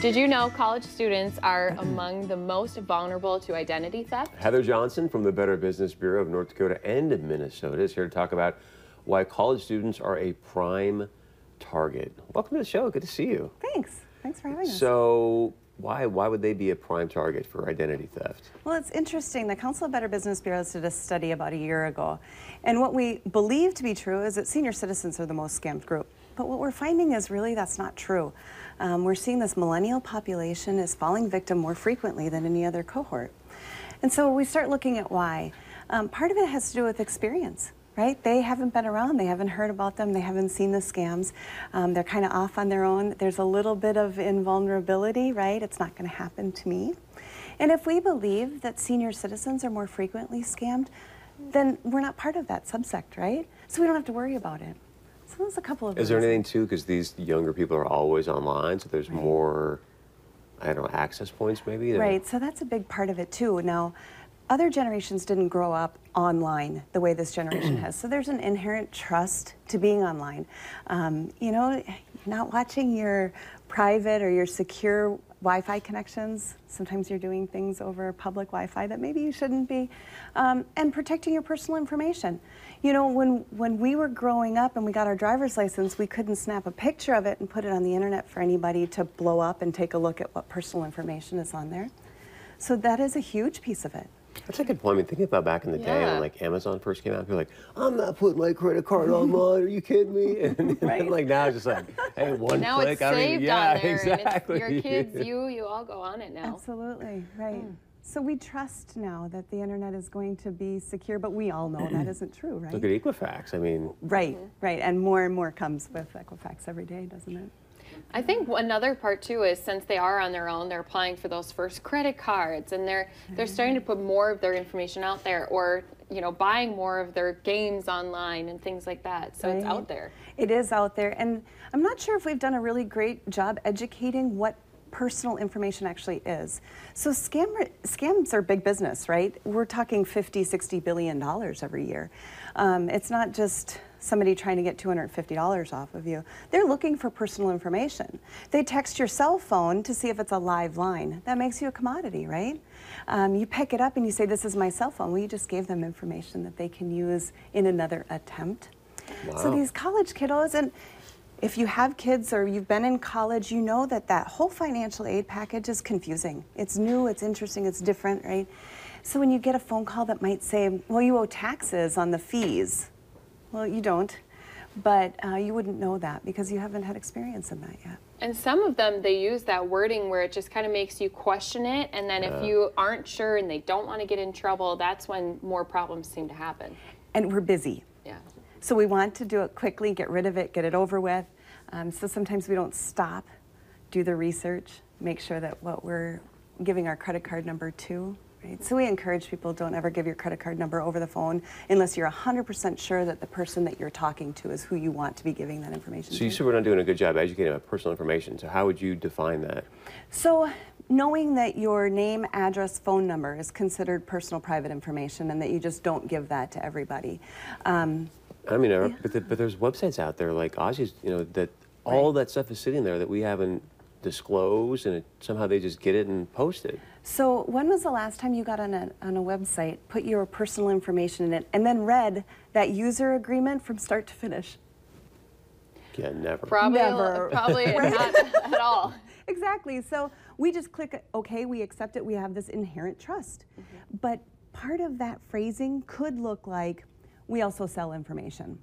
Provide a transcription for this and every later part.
Did you know college students are among the most vulnerable to identity theft? Heather Johnson from the Better Business Bureau of North Dakota and Minnesota is here to talk about why college students are a prime target. Welcome to the show. Good to see you. Thanks. Thanks for having us. So why would they be a prime target for identity theft? Well, it's interesting. The Council of Better Business Bureaus did a study about a year ago. And what we believe to be true is that senior citizens are the most scammed group. But what we're finding is really that's not true. We're seeing this millennial population is falling victim more frequently than any other cohort. And so we start looking at why. Part of it has to do with experience, right? They haven't been around, they haven't heard about them, they haven't seen the scams. They're kind of off on their own. There's a little bit of invulnerability, right? It's not going to happen to me. And if we believe that senior citizens are more frequently scammed, then we're not part of that subsect, right? So we don't have to worry about it. So there's a couple of Is there anything too, because these younger people are always online, so there's more, I don't know, access points maybe? Right, so that's a big part of it too. Now, other generations didn't grow up online the way this generation has, so there's an inherent trust to being online. You know, not watching your private or your secure Wi-Fi connections. Sometimes you're doing things over public Wi-Fi that maybe you shouldn't be. And protecting your personal information. You know, when we were growing up and we got our driver's license, we couldn't snap a picture of it and put it on the internet for anybody to blow up and take a look at what personal information is on there. So that is a huge piece of it. That's a good point. I mean, thinking about back in the day when like Amazon first came out, people were like, I'm not putting my credit card online, are you kidding me? And Right. like now it's just like, hey, one Now click. it's saved on there, exactly. and it's your kids, you all go on it now. Absolutely, right. So we trust now that the internet is going to be secure, but we all know that isn't true, right? Look at Equifax. I mean, Right, right, and more comes with Equifax every day, doesn't it? I think another part too is since they are on their own, they're applying for those first credit cards, and they're starting to put more of their information out there, or you know, buying more of their games online and things like that. So it's out there. It is out there, and I'm not sure if we've done a really great job educating what personal information actually is. So scams are big business, right? We're talking $50–60 billion every year. It's not just somebody trying to get $250 off of you. They're looking for personal information. They text your cell phone to see if it's a live line. That makes you a commodity, right? You pick it up and you say, this is my cell phone. Well, you just gave them information that they can use in another attempt. wow. So these college kiddos, and if you have kids or you've been in college, you know that that whole financial aid package is confusing. It's new, it's interesting, it's different, right? So when you get a phone call that might say, well, you owe taxes on the fees. Well, you don't, but you wouldn't know that because you haven't had experience in that yet. And some of them, they use that wording where it just kind of makes you question it, and then if you aren't sure and they don't want to get in trouble, that's when more problems seem to happen. And we're busy. Yeah. So we want to do it quickly, get rid of it, get it over with. So sometimes we don't stop, do the research, make sure that what we're giving our credit card number to, right? So we encourage people, don't ever give your credit card number over the phone unless you're 100% sure that the person that you're talking to is who you want to be giving that information to. So you said we're not doing a good job educating about personal information. So how would you define that? So knowing that your name, address, phone number is considered personal private information and that you just don't give that to everybody. I mean, but there's websites out there like Ozzy's, you know, that all that stuff is sitting there that we haven't disclosed, and somehow they just get it and post it. So when was the last time you got on a website, put your personal information in it, and then read that user agreement from start to finish? Yeah, never. Probably Right? not at all. Exactly. So we just click, okay, we accept it, we have this inherent trust. But part of that phrasing could look like, we also sell information.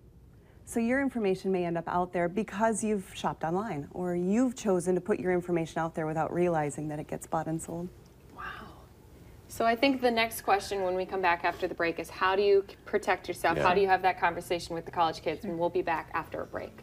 So your information may end up out there because you've shopped online, or you've chosen to put your information out there without realizing that it gets bought and sold. Wow. So I think the next question when we come back after the break is, how do you protect yourself? Yeah. How do you have that conversation with the college kids? And we'll be back after a break.